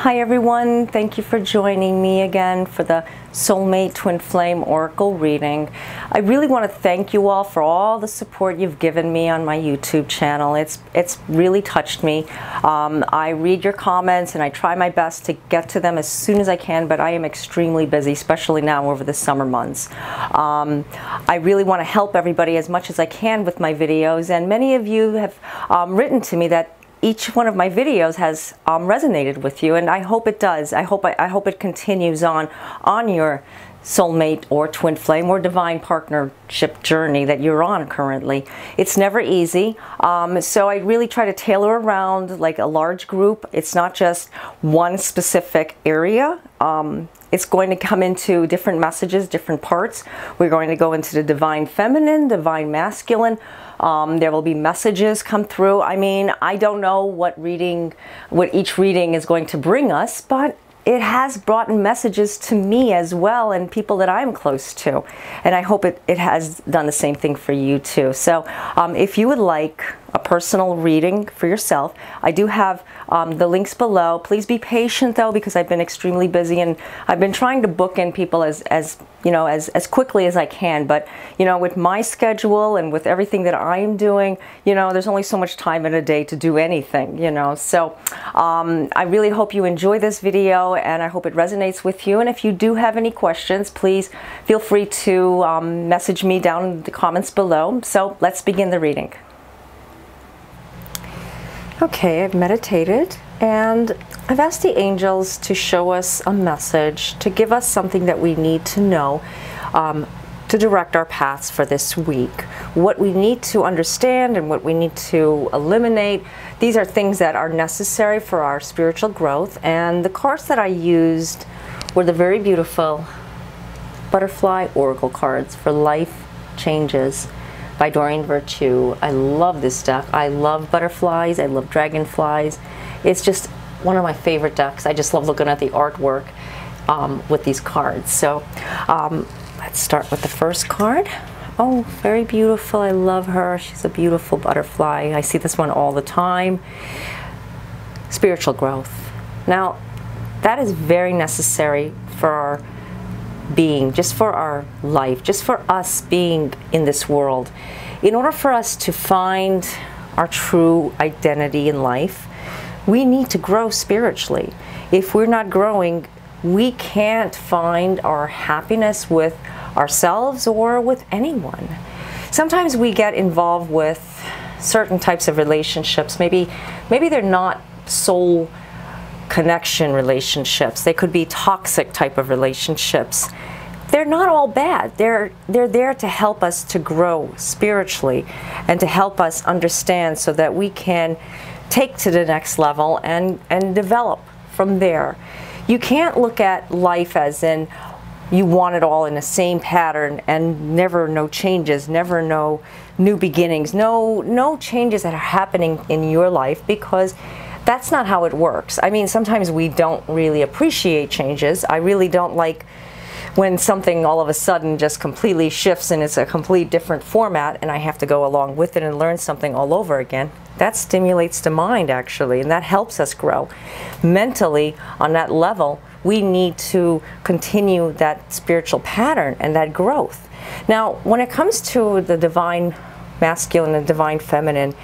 Hi everyone, thank you for joining me again for the Soulmate Twin Flame Oracle reading. I really want to thank you all for all the support you've given me on my YouTube channel. It's really touched me. I read your comments and I try my best to get to them as soon as I can, but I am extremely busy, especially now over the summer months. I really want to help everybody as much as I can with my videos, and many of you have written to me that each one of my videos has resonated with you, and I hope it does. I hope it continues on your soulmate or twin flame or divine partnership journey that you're on currently. It's never easy, so I really try to tailor around like a large group. It's not just one specific area. It's going to come into different messages, different parts. We're going to go into the divine feminine, divine masculine. There will be messages come through. I mean, I don't know what each reading is going to bring us, but it has brought messages to me as well, and people that I'm close to. And I hope it has done the same thing for you too. So if you would like a personal reading for yourself, I do have the links below. Please be patient though, because I've been extremely busy and I've been trying to book in people as quickly as I can. But with my schedule and with everything that I am doing, there's only so much time in a day to do anything, So I really hope you enjoy this video, and I hope it resonates with you. And if you do have any questions, please feel free to message me down in the comments below. So let's begin the reading. Okay, I've meditated and I've asked the angels to show us a message, to give us something that we need to know, to direct our paths for this week. What we need to understand and what we need to eliminate. These are things that are necessary for our spiritual growth. And the cards that I used were the very beautiful Butterfly Oracle cards for Life Changes by Doreen Virtue. I love this deck. I love butterflies. I love dragonflies. It's just one of my favorite decks. I just love looking at the artwork with these cards. So let's start with the first card. Oh, very beautiful. I love her. She's a beautiful butterfly. I see this one all the time. Spiritual growth. Now, that is very necessary for our being, just for our life, just for us being in this world. In order for us to find our true identity in life, we need to grow spiritually. If we're not growing, we can't find our happiness with ourselves or with anyone. Sometimes we get involved with certain types of relationships. Maybe they're not soul connection relationships. They could be toxic type of relationships. They're not all bad. They're there to help us to grow spiritually and to help us understand so that we can take to the next level and develop from there. You can't look at life as in you want it all in the same pattern and never no changes, never no new beginnings, no changes that are happening in your life, because that's not how it works. I mean, sometimes we don't really appreciate changes. I really don't like when something all of a sudden just completely shifts and it's a complete different format and I have to go along with it and learn something all over again. That stimulates the mind, actually, and that helps us grow. Mentally, on that level, we need to continue that spiritual pattern and that growth. Now, when it comes to the divine masculine and divine feminine,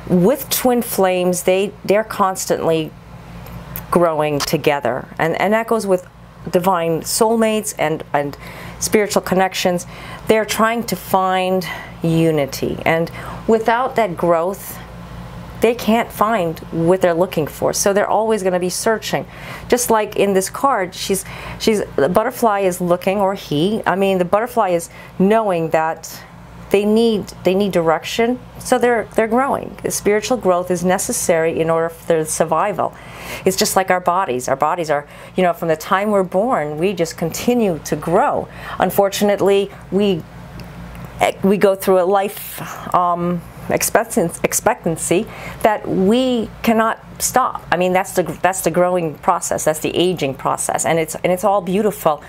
with twin flames, they're constantly growing together, and that goes with divine soulmates and spiritual connections. They're trying to find unity, and without that growth, they can't find what they're looking for. So they're always going to be searching. Just like in this card, the butterfly is looking, or the butterfly is knowing that they need direction, so they're growing. The spiritual growth is necessary in order for their survival. It's just like our bodies. Our bodies are, from the time we're born, we just continue to grow. Unfortunately, we go through a life expectancy that we cannot stop. I mean, that's the growing process, that's the aging process, and it's all beautiful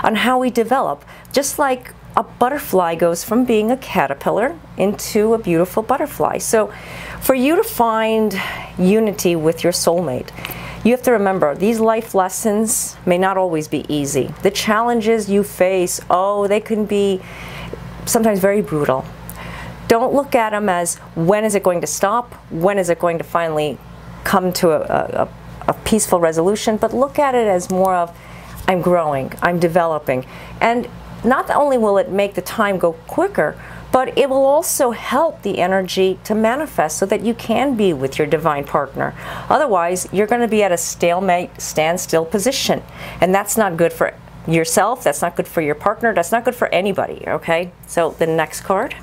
on how we develop. Just like a butterfly goes from being a caterpillar into a beautiful butterfly. So for you to find unity with your soulmate, You have to remember, these life lessons may not always be easy. The challenges you face, oh, they can be sometimes very brutal. Don't look at them as, when is it going to stop? When is it going to finally come to a peaceful resolution? But look at it as more of, I'm growing, I'm developing. And not only will it make the time go quicker, but it will also help the energy to manifest so that you can be with your divine partner. Otherwise, you're going to be at a stalemate, standstill position. And that's not good for yourself, that's not good for your partner, that's not good for anybody, okay? So the next card,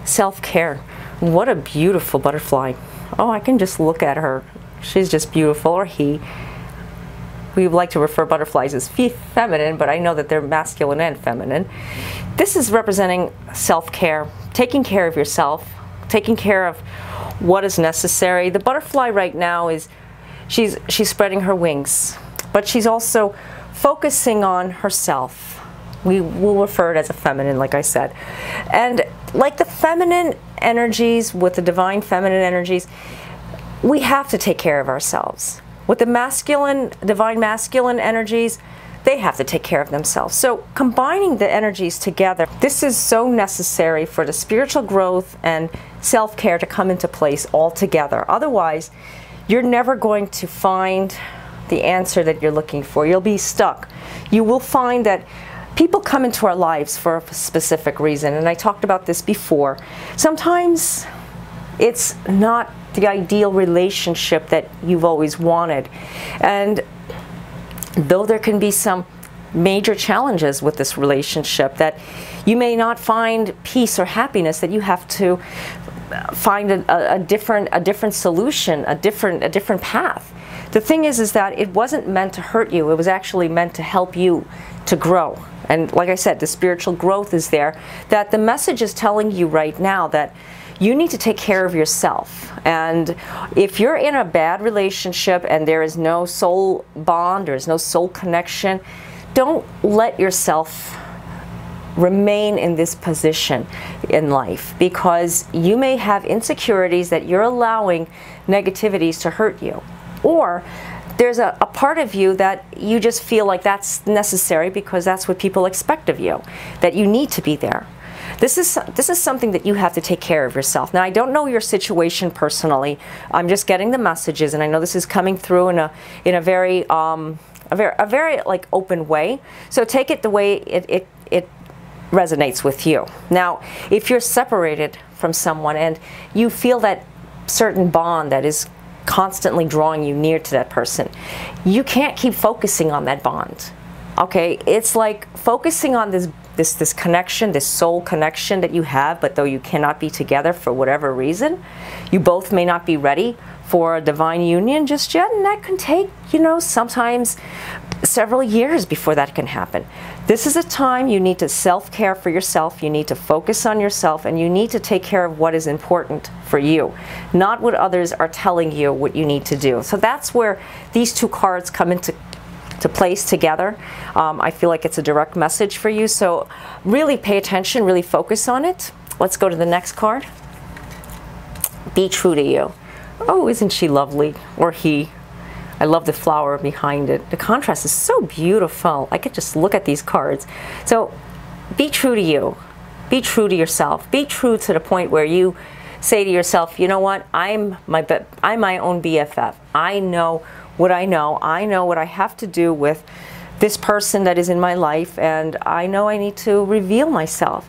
self-care. What a beautiful butterfly. Oh, I can just look at her. She's just beautiful, or he. We like to refer butterflies as feminine, but I know that they're masculine and feminine. This is representing self-care, taking care of yourself, taking care of what is necessary. The butterfly right now is, she's spreading her wings, but she's also focusing on herself. We will refer it as a feminine, like I said. And like the feminine energies with the divine feminine energies, we have to take care of ourselves. With the masculine, divine masculine energies, they have to take care of themselves. So combining the energies together, this is so necessary for the spiritual growth and self-care to come into place all together. Otherwise, you're never going to find the answer that you're looking for. You'll be stuck. You will find that people come into our lives for a specific reason, and I talked about this before. Sometimes it's not the ideal relationship that you've always wanted. And though there can be some major challenges with this relationship, that you may not find peace or happiness, that you have to find a different solution, a different path. The thing is that it wasn't meant to hurt you. It was actually meant to help you to grow. And like I said, the spiritual growth is there, that the message is telling you right now that you need to take care of yourself. And if you're in a bad relationship and there is no soul bond, there's no soul connection, don't let yourself remain in this position in life, because you may have insecurities that you're allowing negativities to hurt you. Or there's a part of you that you just feel like that's necessary because that's what people expect of you, that you need to be there. This is something that you have to take care of yourself. Now, I don't know your situation personally. I'm just getting the messages, and I know this is coming through in a very like open way. So take it the way it resonates with you. Now, if you're separated from someone and you feel that certain bond that is constantly drawing you near to that person, you can't keep focusing on that bond. Okay, it's like focusing on this connection, this soul connection that you have, but though you cannot be together for whatever reason, you both may not be ready for a divine union just yet, and that can take, you know, sometimes several years before that can happen. This is a time you need to self-care for yourself, you need to focus on yourself, and you need to take care of what is important for you, not what others are telling you what you need to do. So that's where these two cards come into place together. I feel like it's a direct message for you, so really pay attention, really focus on it. Let's go to the next card. Be true to you. Oh, isn't she lovely? Or he. I love the flower behind it. The contrast is so beautiful. I could just look at these cards. So be true to you. Be true to yourself. Be true to the point where you say to yourself, you know what, I'm my own BFF. I know what I know. I know what I have to do with this person that is in my life, and I know I need to reveal myself,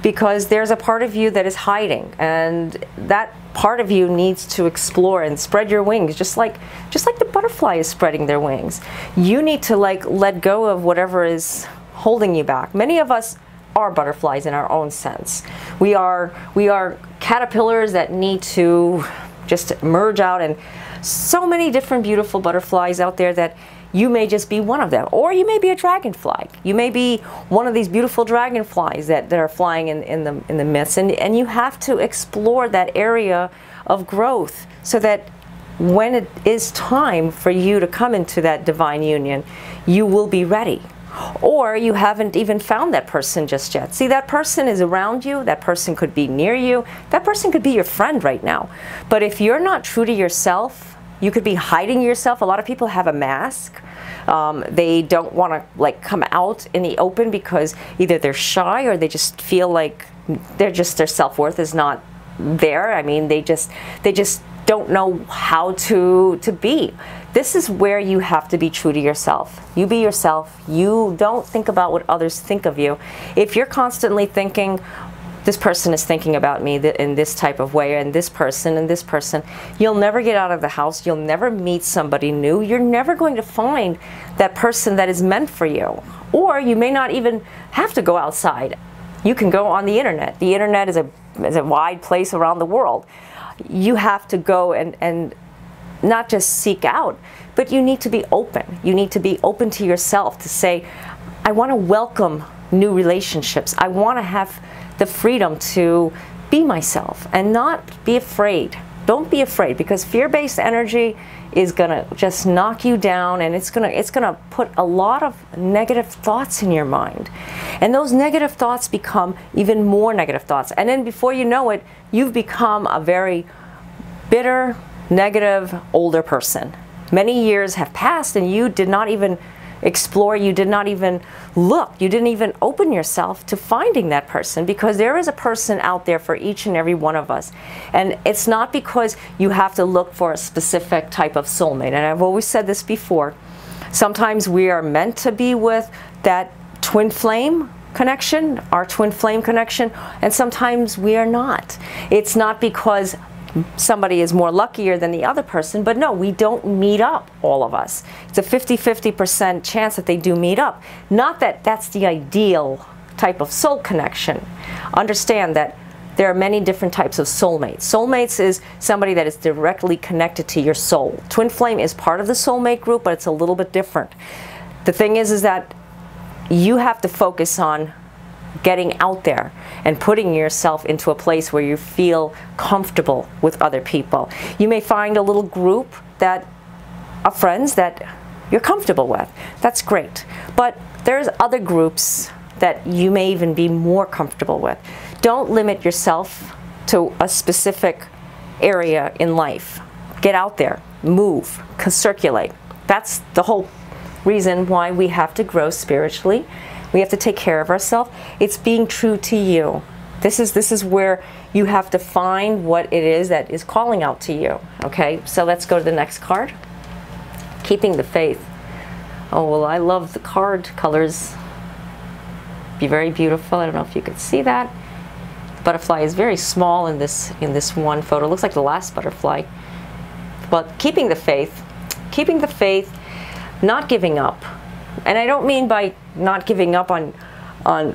because there's a part of you that is hiding, and that part of you needs to explore and spread your wings, just like the butterfly is spreading their wings. You need to let go of whatever is holding you back. Many of us are butterflies in our own sense. We are caterpillars that need to just merge out, and so many different beautiful butterflies out there that you may just be one of them. Or you may be a dragonfly. You may be one of these beautiful dragonflies that are flying in the mist. And you have to explore that area of growth so that when it is time for you to come into that divine union, you will be ready. Or you haven't even found that person just yet. See, that person is around you. That person could be near you. That person could be your friend right now. But if you're not true to yourself, You could be hiding yourself. A lot of people have a mask. They don't want to like come out in the open because either they're shy or they just feel like their self-worth is not there. I mean, they just don't know how to be. This is where you have to be true to yourself. You be yourself. You don't think about what others think of you. If you're constantly thinking, this person is thinking about me in this type of way, and this person, you'll never get out of the house. You'll never meet somebody new. You're never going to find that person that is meant for you. Or you may not even have to go outside. You can go on the internet. The internet is a wide place around the world. You have to go and not just seek out, but you need to be open. You need to be open to yourself to say, I want to welcome new relationships. I want to have the freedom to be myself and not be afraid. Don't be afraid, because fear-based energy is gonna just knock you down, and it's gonna put a lot of negative thoughts in your mind. And those negative thoughts become even more negative thoughts. And then before you know it, you've become a very bitter, negative, older person. Many years have passed and you did not even explore, you did not even look, you didn't even open yourself to finding that person, because there is a person out there for each and every one of us. And it's not because you have to look for a specific type of soulmate. And I've always said this before, sometimes we are meant to be with that twin flame connection, our twin flame connection, and sometimes we are not. It's not because somebody is more luckier than the other person, but no, we don't meet up, all of us. It's a 50-50% chance that they do meet up. Not that that's the ideal type of soul connection. Understand that there are many different types of soulmates. Soulmates is somebody that is directly connected to your soul. Twin flame is part of the soulmate group, but it's a little bit different. The thing is that you have to focus on getting out there and putting yourself into a place where you feel comfortable with other people. You may find a little group of friends that you're comfortable with. That's great. But there's other groups that you may even be more comfortable with. Don't limit yourself to a specific area in life. Get out there, move, circulate. That's the whole reason why we have to grow spiritually. We have to take care of ourselves. It's being true to you. This is where you have to find what it is that is calling out to you. Okay, so let's go to the next card. Keeping the faith. Oh, well, I love the card colors. Be very beautiful. I don't know if you could see that. The butterfly is very small in this one photo. It looks like the last butterfly. But keeping the faith, not giving up. And I don't mean by not giving up on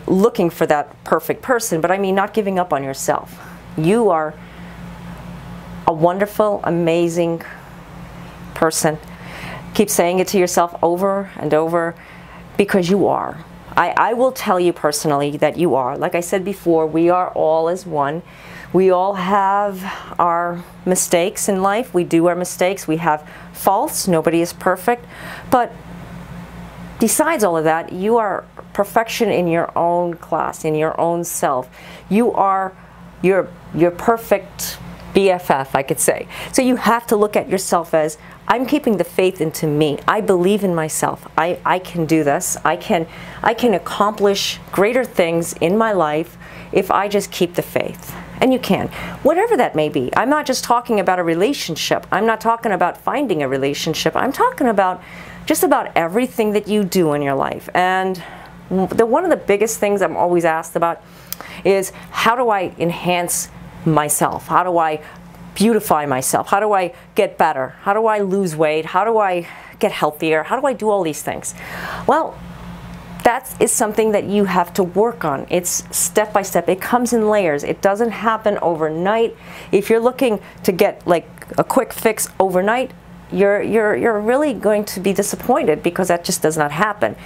looking for that perfect person, but I mean not giving up on yourself. You are a wonderful, amazing person. Keep saying it to yourself over and over, because you are. I will tell you personally that you are. Like I said before, we are all as one. We all have our mistakes in life. We do our mistakes. We have faults. Nobody is perfect. But besides all of that, you are perfection in your own class, in your own self. You are your perfect BFF, I could say. So you have to look at yourself as, I'm keeping the faith into me. I believe in myself. I can do this. I can accomplish greater things in my life if I just keep the faith. And you can, whatever that may be. I'm not just talking about a relationship. I'm not talking about finding a relationship. I'm talking about just about everything that you do in your life. And one of the biggest things I'm always asked about is, how do I enhance myself? How do I beautify myself? How do I get better? How do I lose weight? How do I get healthier? How do I do all these things? Well, that is something that you have to work on. It's step by step. It comes in layers. It doesn't happen overnight. If you're looking to get like a quick fix overnight, you're really going to be disappointed, because that just does not happen.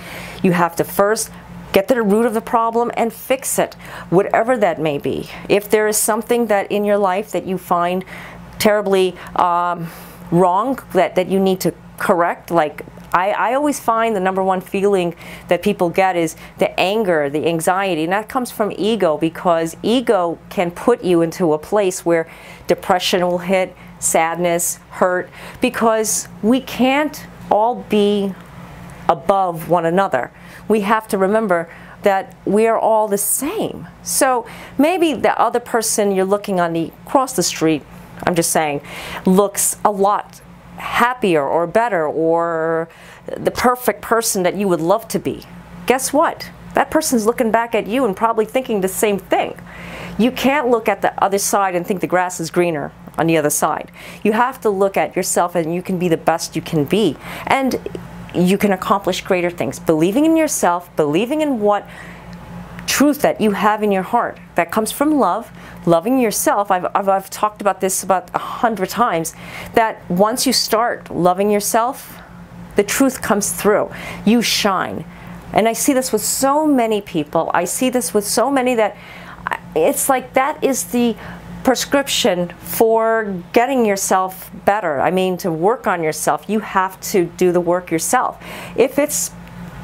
You have to first get to the root of the problem and fix it, whatever that may be. If there is something that in your life that you find terribly wrong, that you need to correct, like I always find the #1 feeling that people get is the anger, the anxiety, and that comes from ego, because ego can put you into a place where depression will hit, sadness, hurt, because we can't all be above one another. We have to remember that we are all the same. So maybe the other person you're looking on across the street, I'm just saying, looks a lot happier or better, or the perfect person that you would love to be. Guess what? That person's looking back at you and probably thinking the same thing. You can't look at the other side and think the grass is greener on the other side. You have to look at yourself, and you can be the best you can be. And you can accomplish greater things. Believing in yourself, believing in what truth that you have in your heart that comes from love, loving yourself. I've talked about this about 100 times, that once you start loving yourself, the truth comes through. You shine. And I see this with so many people. I see this with so many that it's like that is the prescription for getting yourself better. I mean, to work on yourself, you have to do the work yourself. If it's,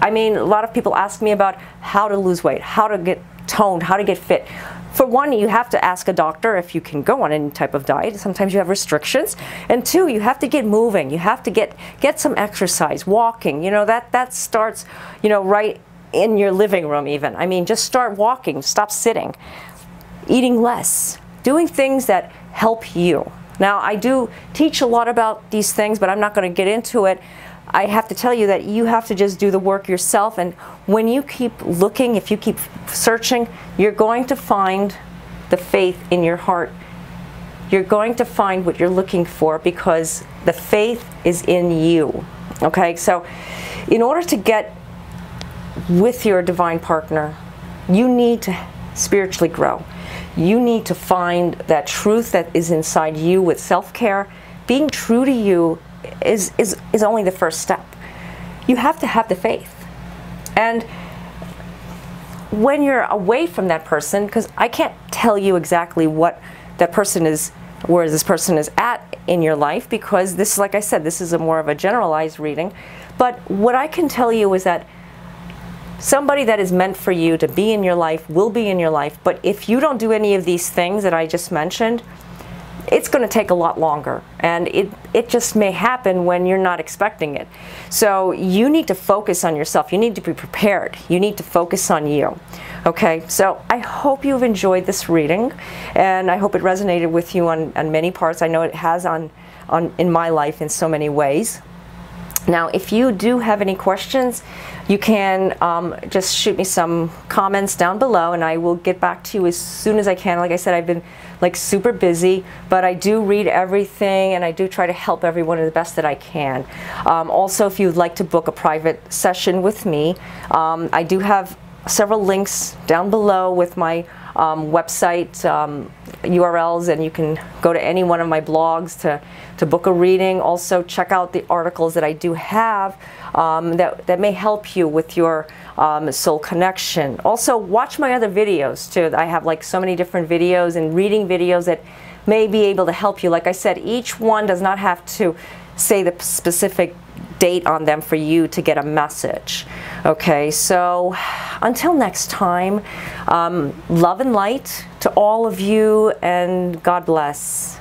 I mean, a lot of people ask me about how to lose weight, how to get toned, how to get fit. For one, you have to ask a doctor if you can go on any type of diet. Sometimes you have restrictions. And two, you have to get moving. You have to get some exercise, walking. You know, that starts, you know, right in your living room even. I mean, just start walking, stop sitting, eating less, doing things that help you. Now, I do teach a lot about these things, but I'm not going to get into it. I have to tell you that you have to just do the work yourself, and when you keep looking, if you keep searching, you're going to find the faith in your heart. You're going to find what you're looking for, because the faith is in you. Okay, so in order to get with your divine partner, you need to spiritually grow. You need to find that truth that is inside you with self-care. Being true to you is only the first step. You have to have the faith. And when you're away from that person, because I can't tell you exactly what that person is, where this person is at in your life, because this, like I said, this is more of a generalized reading. But what I can tell you is that somebody that is meant for you to be in your life will be in your life. But if you don't do any of these things that I just mentioned, it's going to take a lot longer, and it just may happen when you're not expecting it. So you need to focus on yourself. You need to be prepared. You need to focus on you. Okay, so I hope you've enjoyed this reading, and I hope it resonated with you on many parts. I know it has in my life in so many ways. Now, if you do have any questions, you can just shoot me some comments down below, and I will get back to you as soon as I can. Like I said, I've been like super busy, but I do read everything, and I do try to help everyone the best that I can. Also, if you'd like to book a private session with me, I do have several links down below with my website URLs, and you can go to any one of my blogs to book a reading. Also, check out the articles that I do have that may help you with your soul connection. Also, watch my other videos too. I have like so many different videos and reading videos that may be able to help you. Like I said, each one does not have to say the specific date on them for you to get a message. Okay, so until next time, love and light to all of you, and God bless.